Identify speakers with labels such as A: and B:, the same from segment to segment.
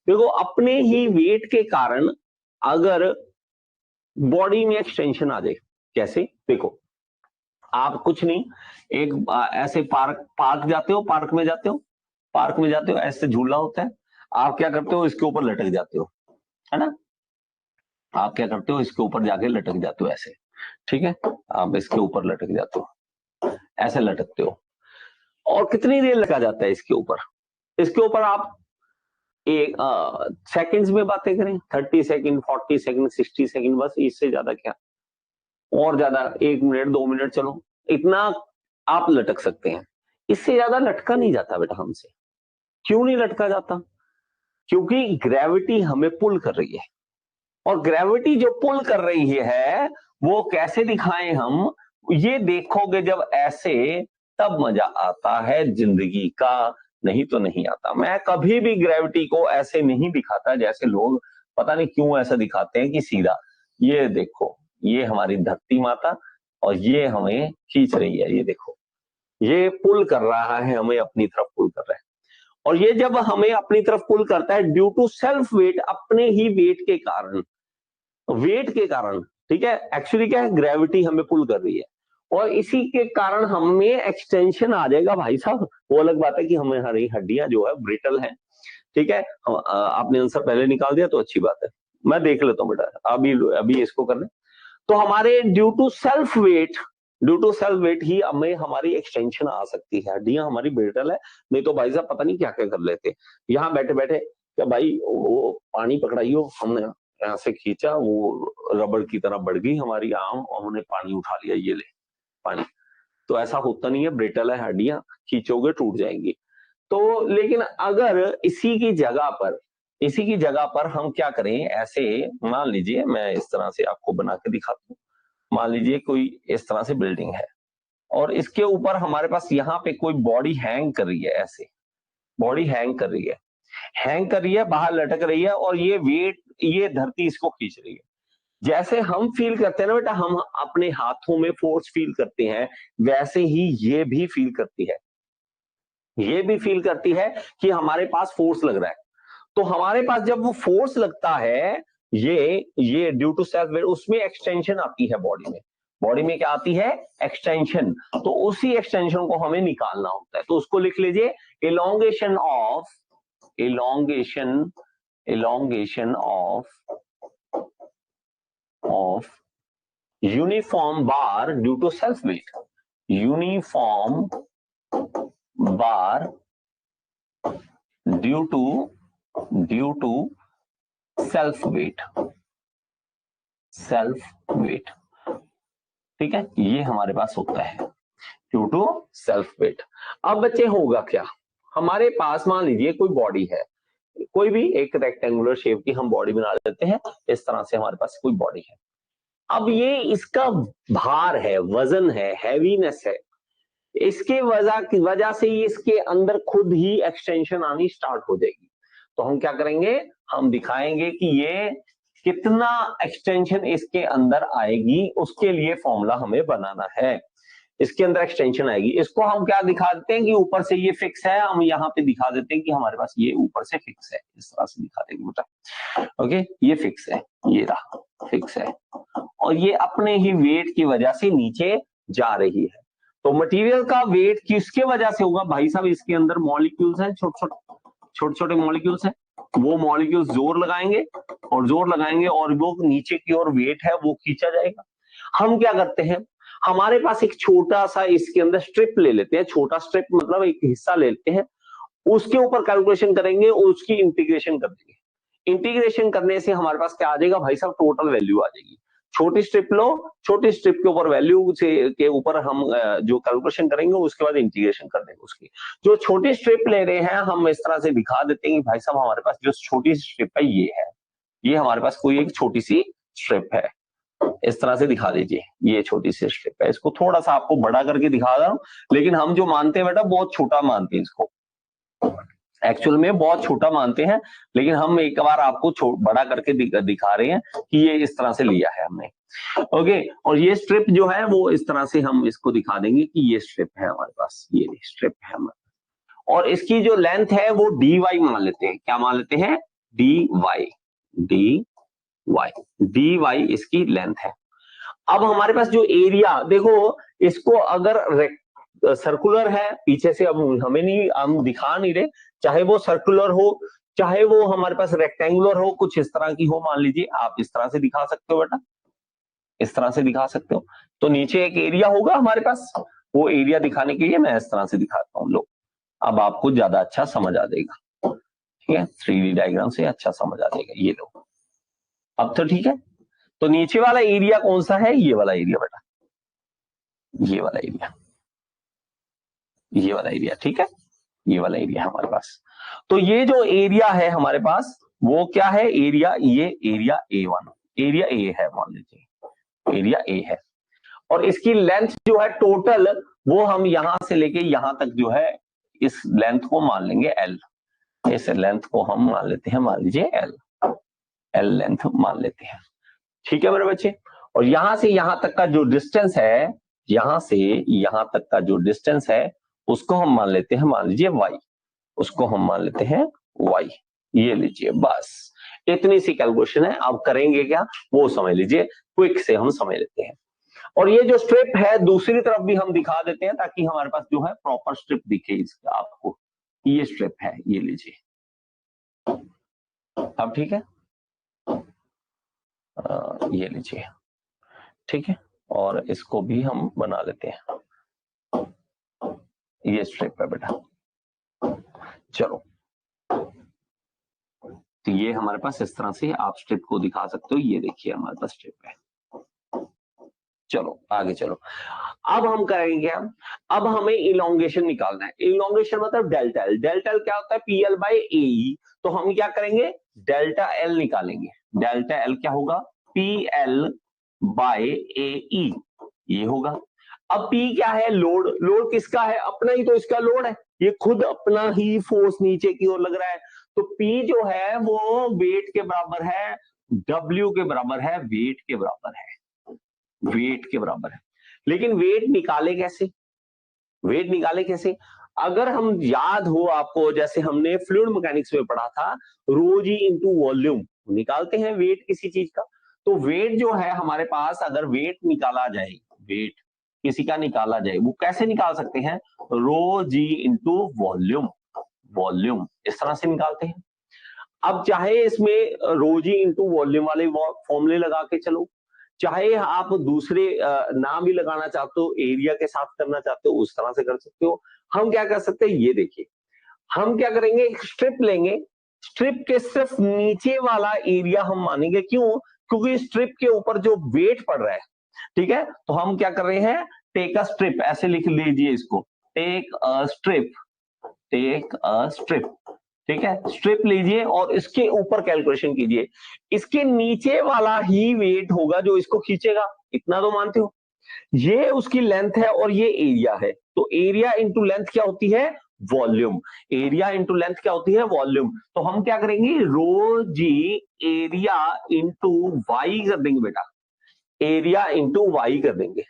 A: देखो अपने ही वेट के कारण अगर बॉडी में एक्सटेंशन आ जाए, कैसे? देखो आप कुछ नहीं, एक ऐसे पार्क जाते हो, पार्क में जाते हो, ऐसे झूला होता है, आप क्या करते हो, इसके ऊपर लटक जाते हो, है ना? आप क्या करते हो, इसके ऊपर जाके लटक जाते हो ऐसे, ठीक है? आप इसके ऊपर लटक जाते हो, ऐसे लटकते हो, और कितनी देर लगा जाता है इसके ऊपर? इसके ऊपर आप एक सेकंड्स में बातें करें, 30 सेकंड, 40 सेकंड, 60 सेकंड, बस इससे ज्यादा क्या, और ज्यादा 1 मिनट 2 मिनट, चलो इतना आप लटक सकते हैं, इससे ज्यादा लटका नहीं जाता बेटा हमसे। क्यों नहीं लटका जाता? क्योंकि ग्रेविटी हमें पुल कर रही है, और ग्रेविटी जो पुल कर रही है वो कैसे दिखाएं हम, ये देखोगे जब ऐसे, तब मजा आता है जिंदगी का, नहीं तो नहीं आता। मैं कभी भी ग्रेविटी को ऐसे नहीं दिखाता जैसे लोग पता नहीं क्यों ऐसा दिखाते हैं कि सीधा, ये देखो ये हमारी धरती माता और ये हमें खींच रही है, ये देखो ये पुल कर रहा है, हमें अपनी तरफ पुल कर रहा है। और ये जब हमें अपनी तरफ पुल करता है ड्यू टू सेल्फ वेट, अपने ही वेट के कारण, ठीक है, एक्चुअली क्या है, ग्रेविटी हमें पुल कर रही है, और इसी के कारण हमें एक्सटेंशन आ जाएगा भाई साहब। वो अलग बात है कि हमारी हड्डियां जो है ब्रिटल है, ठीक है। आपने आंसर पहले निकाल दिया तो अच्छी बात है, मैं देख लेता हूँ बेटा, अभी इसको करने। तो हमारे ड्यू टू सेल्फ वेट ही हमें हमारी एक्सटेंशन आ सकती है, हड्डियां हमारी ब्रिटल है, नहीं तो भाई साहब पता नहीं क्या क्या कर लेते। यहाँ बैठे बैठे क्या भाई, वो पानी पकड़ाइयो, हमने यहाँ से खींचा, वो रबड़ की तरह बढ़ गई हमारी आर्म और हमने पानी उठा लिया, ये ले पानी। तो ऐसा होता नहीं है, ब्रिटल है हड्डियां, खींचोगे टूट जाएंगी। तो लेकिन अगर इसी की जगह पर हम क्या करें, ऐसे मान लीजिए, मैं इस तरह से आपको बना के दिखाता हूँ। मान लीजिए कोई इस तरह से बिल्डिंग है, और इसके ऊपर हमारे पास यहाँ पे कोई बॉडी हैंग कर रही है, ऐसे बॉडी हैंग कर रही है, बाहर लटक रही है, और ये वेट, ये धरती इसको खींच रही है। जैसे हम फील करते हैं ना बेटा, हम अपने हाथों में फोर्स फील करते हैं, वैसे ही ये भी फील करती है, कि हमारे पास फोर्स लग रहा है। तो हमारे पास जब वो फोर्स लगता है, ये ड्यू टू सेल्फ वेट, उसमें एक्सटेंशन आती है बॉडी में क्या आती है, एक्सटेंशन। तो उसी एक्सटेंशन को हमें निकालना होता है, तो उसको लिख लीजिए, elongation of uniform bar due to self weight, uniform bar due to self weight, ठीक है, ये हमारे पास होता है ड्यू टू सेल्फ वेट। अब बच्चे होगा क्या, हमारे पास मान लीजिए कोई बॉडी है, कोई भी एक रेक्टेंगुलर शेप की हम बॉडी बना लेते हैं, इस तरह से हमारे पास कोई बॉडी है। अब ये इसका भार है, वजन है, हैवीनेस है, इसके वजह से इसके अंदर खुद ही एक्सटेंशन आनी स्टार्ट हो जाएगी। तो हम क्या करेंगे, हम दिखाएंगे कि ये कितना एक्सटेंशन इसके अंदर आएगी, उसके लिए फॉर्मूला हमें बनाना है। इसके अंदर एक्सटेंशन आएगी, इसको हम क्या दिखा देते हैं कि ऊपर से ये फिक्स है, हम यहाँ पे दिखा देते हैं कि हमारे पास ये ऊपर से फिक्स है, इस तरह से दिखा देंगे बेटा। ओके, ये फिक्स है, ये रहा फिक्स है, और ये अपने ही वेट की वजह से नीचे जा रही है। तो मटेरियल का वेट किसके वजह से होगा भाई साहब, इसके अंदर मॉलिक्यूल्स हैं, छोटे छोटे मॉलिक्यूल्स हैं, वो मॉलिक्यूल्स जोर लगाएंगे और वो नीचे की ओर वेट है वो खींचा जाएगा। हम क्या करते हैं, हमारे पास एक छोटा सा इसके अंदर स्ट्रिप ले लेते हैं, छोटा स्ट्रिप मतलब एक हिस्सा ले लेते हैं, उसके ऊपर कैलकुलेशन करेंगे, उसकी इंटीग्रेशन कर देंगे। इंटीग्रेशन करने से हमारे पास क्या आ जाएगा भाई साहब, टोटल वैल्यू आ जाएगी। छोटी स्ट्रिप लो, छोटी स्ट्रिप के ऊपर वैल्यू से के ऊपर हम जो कैलकुलेशन करेंगे, उसके बाद इंटीग्रेशन कर देंगे उसकी। जो छोटी स्ट्रिप ले रहे हैं हम इस तरह से दिखा देते हैं कि भाई साहब हमारे पास जो छोटी स्ट्रिप है ये है, ये हमारे पास कोई एक छोटी सी स्ट्रिप है, इस तरह से दिखा दीजिए, ये छोटी सी स्ट्रिप है। इसको थोड़ा सा आपको बड़ा करके दिखा रहा हूं, लेकिन हम जो मानते हैं बेटा बहुत छोटा मानते हैं इसको, एक्चुअल में बहुत छोटा मानते हैं, लेकिन हम एक बार आपको बड़ा करके दिखा रहे हैं कि ये इस तरह से लिया है हमने। ओके, और ये स्ट्रिप जो है वो इस तरह से हम इसको दिखा देंगे कि ये स्ट्रिप है हमारे पास, ये स्ट्रिप है हमारे, और इसकी जो लेंथ है वो dy मान लेते हैं, क्या मान लेते हैं, dy dy इसकी लेंथ है। अब हमारे पास जो एरिया देखो, इसको अगर सर्कुलर है पीछे से, अब हमें नहीं, हम दिखा नहीं रहे, चाहे वो सर्कुलर हो चाहे वो हमारे पास रेक्टेंगुलर हो, कुछ इस तरह की हो, मान लीजिए आप इस तरह से दिखा सकते हो बेटा, इस तरह से दिखा सकते हो। तो नीचे एक एरिया होगा हमारे पास, वो एरिया दिखाने के लिए मैं इस तरह से दिखाता हूं। लो, अब आपको ज्यादा अच्छा समझ आ जाएगा, ठीक है, 3D डायग्राम से अच्छा समझ आ जाएगा। ये लो, अब तो ठीक है। तो नीचे वाला एरिया कौन सा है? ये वाला एरिया बेटा, ये वाला एरिया, ये वाला एरिया, ठीक है, ये वाला एरिया हमारे पास। तो ये जो एरिया है हमारे पास वो क्या है? एरिया, ये एरिया A1, एरिया ए है, मान लीजिए एरिया ए है। और इसकी लेंथ जो है टोटल, वो हम यहां से लेके यहां तक जो है, इस लेंथ को मान लेंगे L। इस लेंथ को हम मान लेते हैं, मान लीजिए L लेंथ मान लेते हैं, ठीक है मेरे बच्चे। और यहां से यहां तक का जो डिस्टेंस है, यहां से यहां तक का जो डिस्टेंस है उसको हम मान लेते हैं, मान लीजिए y, उसको हम मान लेते हैं y। ये लीजिए, बस इतनी सी कैलकुलेशन है। आप करेंगे क्या वो समझ लीजिए, क्विक से हम समझ लेते हैं। और ये जो स्ट्रिप है दूसरी तरफ भी हम दिखा देते हैं ताकि हमारे पास जो है प्रॉपर स्ट्रिप दिखे इसका आपको। ये स्ट्रिप है, ये लीजिए, अब ठीक है, ये लीजिए, ठीक है। और इसको भी हम बना लेते हैं, ये स्ट्रिप है बेटा। चलो, तो ये हमारे पास इस तरह से आप स्ट्रिप को दिखा सकते हो। ये देखिए हमारे पास स्ट्रिप है। चलो आगे चलो, अब हम करेंगे क्या? अब हमें इलोंगेशन निकालना है। इलोंगेशन मतलब डेल्टा एल। डेल्टा एल क्या होता है? PL बाय ए। तो हम क्या करेंगे? डेल्टा एल निकालेंगे। डेल्टा एल क्या होगा? PL बाय ए, ये होगा। अब P क्या है? लोड। लोड किसका है? अपना ही तो इसका लोड है, ये खुद अपना ही फोर्स नीचे की ओर लग रहा है। तो P जो है वो वेट के बराबर है, W के बराबर है, वेट के बराबर है, वेट के बराबर है। लेकिन वेट निकाले कैसे? वेट निकाले कैसे? अगर हम याद हो आपको, जैसे हमने फ्लूइड मैकेनिक्स में पढ़ा था, रो जी इंटू वॉल्यूम, निकालते हैं वेट किसी चीज का। तो वेट जो है हमारे पास, अगर वेट निकाला जाए, वेट किसी का निकाला जाए, वो कैसे निकाल सकते हैं? रो जी इंटू वॉल्यूम, वॉल्यूम इस तरह से निकालते हैं। अब चाहे इसमें रो जी इंटू वॉल्यूम वाले फॉर्मूले लगा के चलो, चाहे आप दूसरे नाम भी लगाना चाहते हो, एरिया के साथ करना चाहते हो, उस तरह से कर सकते हो। हम क्या कर सकते हैं, ये देखिए, हम क्या करेंगे, एक स्ट्रिप लेंगे, स्ट्रिप के सिर्फ नीचे वाला एरिया हम मानेंगे। क्यों? क्योंकि स्ट्रिप के ऊपर जो वेट पड़ रहा है, ठीक है, तो हम क्या कर रहे हैं, टेक अ स्ट्रिप, ऐसे लिख लीजिए इसको, take a strip, take a strip, ठीक है, स्ट्रिप लीजिए और इसके ऊपर कैलकुलेशन कीजिए। इसके नीचे वाला ही वेट होगा जो इसको खींचेगा, इतना तो मानते हो। ये उसकी लेंथ है और ये एरिया है, तो एरिया इंटू लेंथ क्या होती है? वॉल्यूम। एरिया इंटू लेंथ क्या होती है? वॉल्यूम। तो हम क्या करेंगे, रो जी एरिया इंटू वाई कर देंगे बेटा, एरिया इंटू वाई कर देंगे।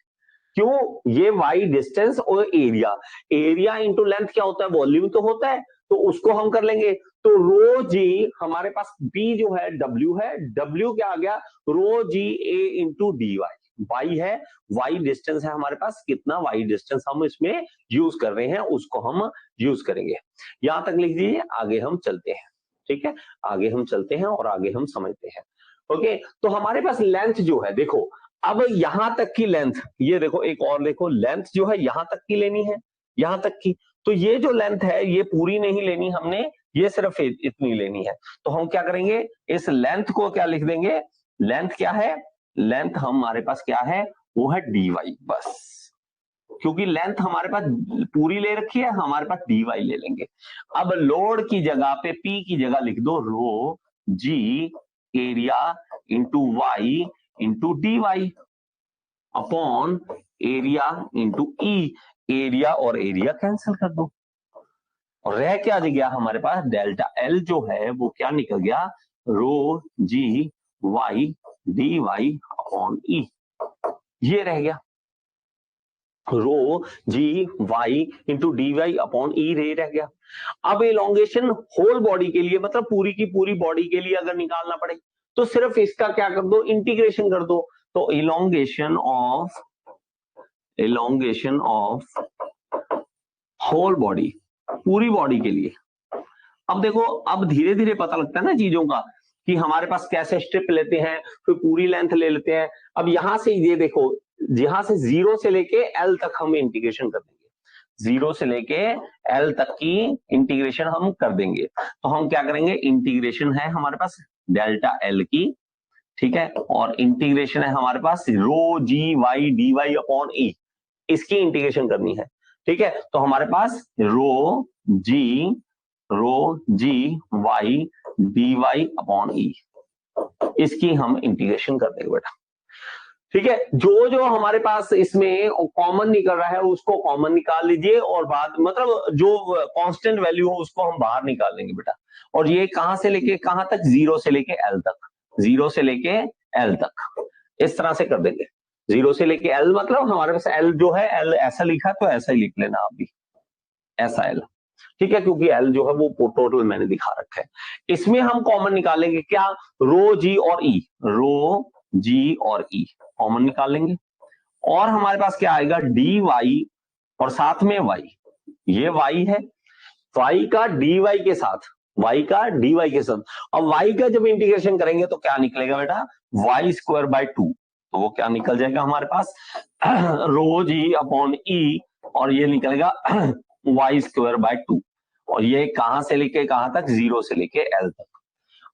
A: क्यों? ये वाई डिस्टेंस और एरिया, एरिया इंटू लेंथ क्या होता है? वॉल्यूम तो होता है, तो उसको हम कर लेंगे। तो रो जी हमारे पास बी जो है डब्ल्यू है, डब्ल्यू क्या आ गया? रो जी ए इंटू डी वाई, वाई है, वाई डिस्टेंस है हमारे पास, कितना वाई डिस्टेंस हम इसमें यूज कर रहे हैं उसको हम यूज करेंगे। यहां तक लिख दीजिए, आगे हम चलते हैं, ठीक है, आगे हम चलते हैं और आगे हम समझते हैं। ओके, तो हमारे पास लेंथ जो है, देखो अब यहां तक की लेंथ, ये देखो एक और देखो, लेंथ जो है यहां तक की लेनी है, यहां तक की। तो ये जो लेंथ है ये पूरी नहीं लेनी हमने, ये सिर्फ इतनी लेनी है। तो हम क्या करेंगे, इस लेंथ को क्या लिख देंगे? लेंथ क्या है? लेंथ हमारे पास क्या है? वो है dy, बस। क्योंकि लेंथ हमारे पास पूरी ले रखी है, हमारे पास dy ले लेंगे। अब लोड की जगह पे P की जगह लिख दो rho g area into y into d y upon area into e. Area और एरिया कैंसिल कर दो और रह क्या गया हमारे पास? डेल्टा एल जो है वो क्या निकल गया? Rho g y d y upon e, ये रह गया। Rho g y into d y upon e रे रह गया। अब इलोंगेशन होल बॉडी के लिए, मतलब पूरी की पूरी बॉडी के लिए अगर निकालना पड़े तो सिर्फ इसका क्या कर दो, इंटीग्रेशन कर दो। तो इलोंगेशन ऑफ होल बॉडी, पूरी बॉडी के लिए। अब देखो, अब धीरे धीरे पता लगता है ना चीजों का, कि हमारे पास कैसे स्ट्रिप लेते हैं, फिर पूरी लेंथ ले लेते हैं। अब यहां से ये देखो, यहां से 0 से लेके एल तक हम इंटीग्रेशन कर देंगे, 0 से लेके एल तक की इंटीग्रेशन हम कर देंगे। तो हम क्या करेंगे, इंटीग्रेशन है हमारे पास डेल्टा एल की, ठीक है, और इंटीग्रेशन है हमारे पास रो g y d y upon ई, इसकी इंटीग्रेशन करनी है। ठीक है, तो हमारे पास रो g y d y upon ई, इसकी हम इंटीग्रेशन कर देंगे बेटा। ठीक है, जो जो हमारे पास इसमें कॉमन निकल रहा है उसको कॉमन निकाल लीजिए, और बाद मतलब जो कांस्टेंट वैल्यू हो उसको हम बाहर निकाल लेंगे बेटा। और ये कहां से लेके कहां तक, 0 से लेके एल तक, 0 से लेके एल तक, इस तरह से कर देंगे। 0 से लेके एल, मतलब हमारे पास एल जो है, एल ऐसा लिखा तो ऐसा ही लिख लेना आप भी, ऐसा एल। ठीक है, क्योंकि एल जो है वो टोटल मैंने दिखा रखा है। इसमें हम कॉमन निकालेंगे क्या, रो जी और ई, रो जी और ई कॉमन निकाल लेंगे। और हमारे पास क्या आएगा, डी वाई और साथ में वाई, ये वाई है, वाई का डी वाई के साथ, वाई का डी वाई के साथ। अब वाई का जब इंटीग्रेशन करेंगे तो क्या निकलेगा बेटा, वाई स्क्वायर बाय 2, तो वो क्या निकल जाएगा हमारे पास, रो जी अपॉन ई, और ये निकलेगा वाई स्क्वायर बाय 2, और ये कहां से लेके कहां तक, 0 से लेके एल तक।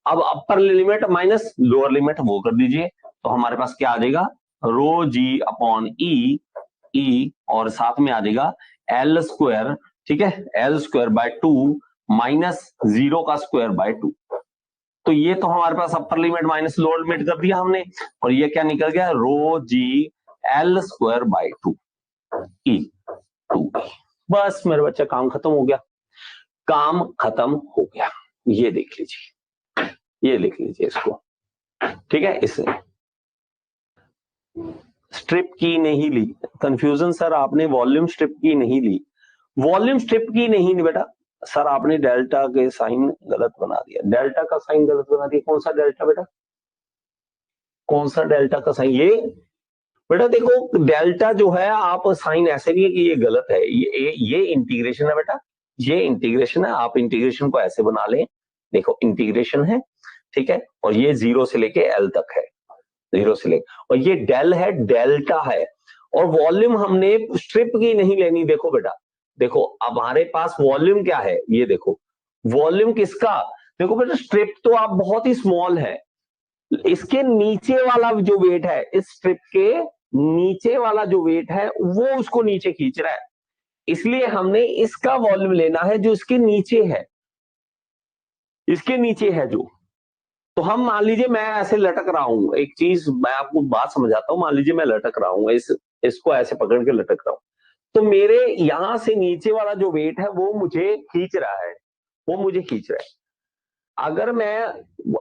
A: अब अपर लिमिट माइनस लोअर लिमिट वो कर दीजिए, तो हमारे पास क्या आ जाएगा, रो जी अपॉन ई, और साथ में आ जाएगा एल स्क्वायर, ठीक है, एल स्क्वायर बाय 2 माइनस 0 का स्क्वायर बाय 2। तो ये तो हमारे पास upper limit minus lower limit कर दिया हमने, और ये क्या निकल गया, rho g L square by 2 e 2। बस मेरे बच्चा काम खत्म हो गया, काम खत्म हो गया। ये देख लीजिए, ये लिख लीजिए इसको, ठीक है। इसे स्ट्रिप की नहीं ली, कंफ्यूजन सर आपने वॉल्यूम स्ट्रिप की नहीं ली, वॉल्यूम स्ट्रिप की नहीं ली बेटा, सर आपने डेल्टा के साइन गलत बना दिया, डेल्टा का साइन गलत बना दिया। कौन सा डेल्टा बेटा, कौन सा डेल्टा का साइन, ये बेटा देखो डेल्टा जो है, आप साइन ऐसे नहीं है कि ये गलत है, ये इंटीग्रेशन है बेटा, ये इंटीग्रेशन है, आप इंटीग्रेशन को ऐसे बना लें, देखो इंटीग्रेशन है, ठीक है, और ये 0 से लेके एल तक है, 0 से लेके, और ये डेल है, डेल्टा है, और वॉल्यूम हमने स्ट्रिप की नहीं लेनी। देखो बेटा, देखो अब हमारे पास वॉल्यूम क्या है, ये देखो वॉल्यूम किसका, देखो बेटा स्ट्रिप तो आप बहुत ही स्मॉल है, इसके नीचे वाला जो वेट है, इस स्ट्रिप के नीचे वाला जो वेट है वो उसको नीचे खींच रहा है, इसलिए हमने इसका वॉल्यूम लेना है जो इसके नीचे है, इसके नीचे है जो। तो हम मान लीजिए मैं ऐसे लटक रहा हूं, एक चीज मैं आपको बात समझाता हूं, मान लीजिए मैं लटक रहा हूं, इसको ऐसे पकड़ के लटक रहा हूं, तो मेरे यहां से नीचे वाला जो वेट है वो मुझे खींच रहा है, वो मुझे खींच रहा है। अगर मैं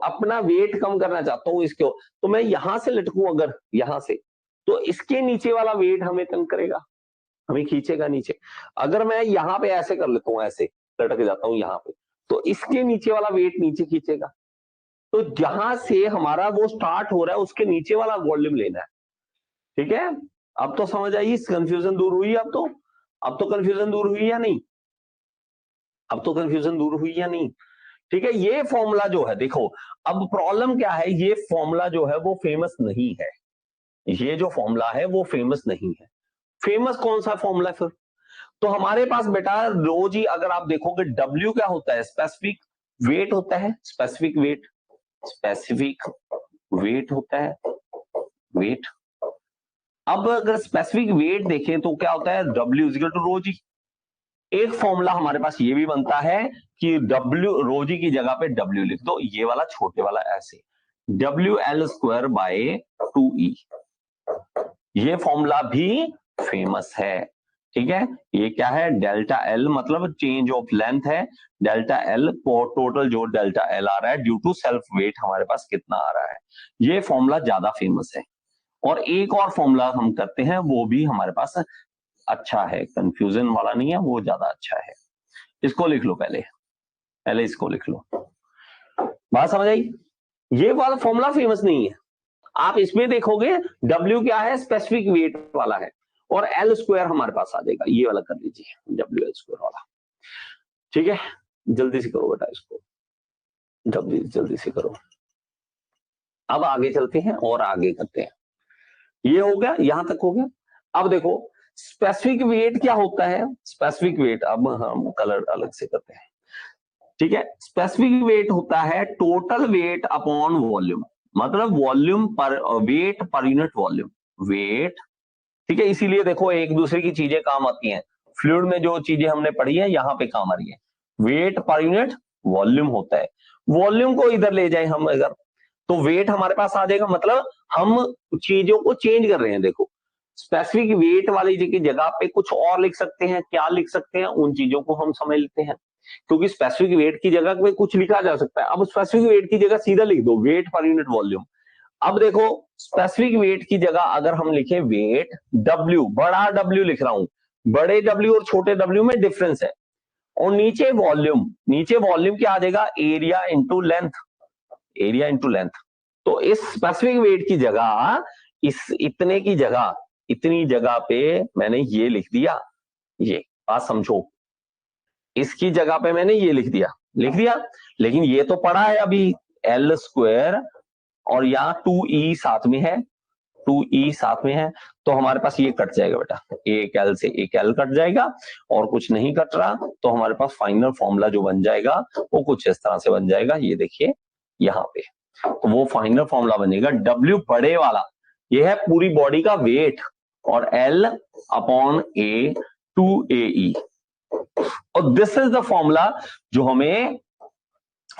A: अपना वेट कम करना चाहता हूं इसको, तो मैं यहां से लटकूं अगर यहां से, तो इसके नीचे वाला वेट हमें तंग करेगा, हमें खींचेगा नीचे। अगर मैं यहाँ पे ऐसे कर लेता हूं, ऐसे लटक जाता हूं यहाँ पे, तो इसके नीचे वाला वेट नीचे खींचेगा। तो जहां से हमारा वो स्टार्ट हो रहा है उसके नीचे वाला वॉल्यूम लेना है, ठीक है। अब तो समझ आई, कंफ्यूजन दूर हुई, अब तो कंफ्यूजन दूर हुई या नहीं, अब तो कंफ्यूजन दूर हुई या नहीं, ठीक है। ये फॉर्मूला जो है, देखो अब प्रॉब्लम क्या है, ये फॉर्मूला जो है वो फेमस नहीं है, ये जो फॉर्मूला है वो फेमस नहीं है। फेमस कौन सा फॉर्मूला है फिर, तो हमारे पास बेटा रोज ही अगर आप देखोगे, डब्ल्यू क्या होता है, स्पेसिफिक वेट होता है, स्पेसिफिक वेट, स्पेसिफिक वेट होता है, वेट। अब अगर स्पेसिफिक वेट देखें तो क्या होता है, डब्ल्यू इक्वल टू रो जी। एक फॉर्मूला हमारे पास ये भी बनता है कि डब्ल्यू रो जी की जगह पे डब्ल्यू लिख दो, ये वाला छोटे वाला ऐसे, W L square bye 2e, ये फॉर्मूला भी फेमस है, ठीक है। ये क्या है, डेल्टा एल मतलब चेंज ऑफ लेंथ है, डेल्टा एल टोटल जो डेल्टा एल आ रहा है ड्यू टू सेल्फ वेट हमारे पास कितना आ रहा है, ये फॉर्मूला ज्यादा फेमस है। और एक और फॉर्मूला हम करते हैं, वो भी हमारे पास अच्छा है, कंफ्यूजन वाला नहीं है, वो ज्यादा अच्छा है। इसको लिख लो, पहले इसको लिख लो। बात समझ आई? ये वाला फॉर्मूला फेमस नहीं है, आप इसमें देखोगे W क्या है, स्पेसिफिक वेट वाला है, और L स्क्वायर हमारे पास आ जाएगा, ये वाला कर लीजिए, WL स्क्वायर वाला। ठीक है, जल्दी से करो बेटा इसको, जल्दी से करो। अब आगे चलते हैं और आगे करते हैं। ये हो गया, यहां तक हो गया। अब देखो स्पेसिफिक वेट क्या होता है। स्पेसिफिक वेट अब हम कलर अलग से करते हैं। ठीक है, स्पेसिफिक वेट होता है टोटल वेट अपॉन वॉल्यूम, मतलब वॉल्यूम पर weight per unit volume, weight. ठीक है, इसीलिए देखो एक दूसरे की चीजें काम आती हैं, फ्लूइड में जो चीजें हमने पढ़ी है यहां पे काम आ रही है। वेट पर यूनिट वॉल्यूम होता है, वॉल्यूम को इधर ले जाए हम अगर, तो वेट हमारे पास आ जाएगा, मतलब हम चीजों को चेंज कर रहे हैं। देखो स्पेसिफिक वेट वाली जगह पे कुछ और लिख सकते हैं, क्या लिख सकते हैं, उन चीजों को हम समझ लेते हैं, क्योंकि स्पेसिफिक वेट की जगह पे कुछ लिखा जा सकता है। अब स्पेसिफिक वेट की जगह सीधा लिख दो वेट पर यूनिट वॉल्यूम। अब देखो स्पेसिफिक वेट की जगह अगर हम लिखें वेट W, बड़ा W लिख रहा हूं, बड़े W और छोटे W में डिफरेंस है, और नीचे वॉल्यूम क्या आ जाएगा, area into length, area into length. तो इस स्पेसिफिक वेट की जगह, इस इतनी जगह पे मैंने ये लिख दिया, ये बात समझो, इसकी जगह पे मैंने ये लिख दिया, लेकिन ये तो पड़ा है अभी L स्क्वायर, और यहाँ 2E साथ में है, 2E साथ में है, तो हमारे पास ये कट जाएगा बेटा, एक L से एक L कट जाएगा, और कुछ नहीं कट रहा, तो हमारे पास फाइनल फॉर्मूला जो बन जाएगा वो कुछ इस तरह से बन जाएगा, ये देखिए यहाँ पे। तो वो फाइनल फॉर्मूला बनेगा W बड़े वाला, ये है पूरी बॉडी का वेट, और L अपॉन A 2AE, और दिस इज द फॉर्मूला जो हमें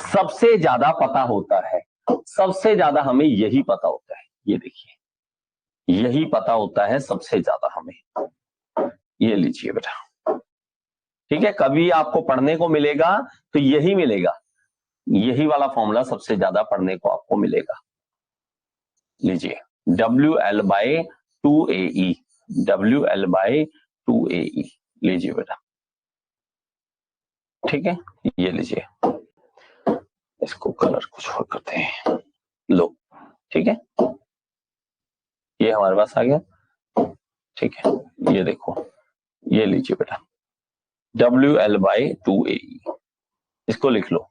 A: सबसे ज्यादा पता होता है, सबसे ज्यादा हमें यही पता होता है, ये देखिए यही पता होता है सबसे ज्यादा हमें, ये लीजिए बेटा। ठीक है, कभी आपको पढ़ने को मिलेगा तो यही मिलेगा, यही वाला फॉर्मूला सबसे ज्यादा पढ़ने को आपको मिलेगा। लीजिए WL bye 2AE, WL bye 2AE लीजिए बेटा। ठीक है, ये लीजिए, इसको कलर कुछ और करते हैं, लो। ठीक है, ये हमारे पास आ गया। ठीक है, ये देखो, ये लीजिए बेटा WL बाय 2AE, इसको लिख लो।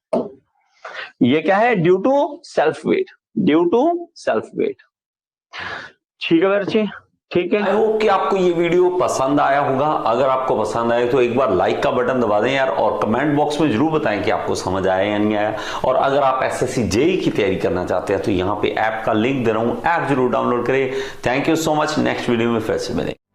A: ये क्या है, ड्यू टू सेल्फ वेट, ठीक है बच्चे, ठीक है। आई होप कि आपको ये वीडियो पसंद आया होगा। अगर आपको पसंद आए तो एक बार लाइक का बटन दबा दें यार, और कमेंट बॉक्स में जरूर बताएं कि आपको समझ आया या नहीं आया। और अगर आप SSC JEE की तैयारी करना चाहते हैं तो यहाँ पे ऐप का लिंक दे रहा हूं, ऐप जरूर डाउनलोड करें। Thank you so much, next video में फिर से मिलेंगे।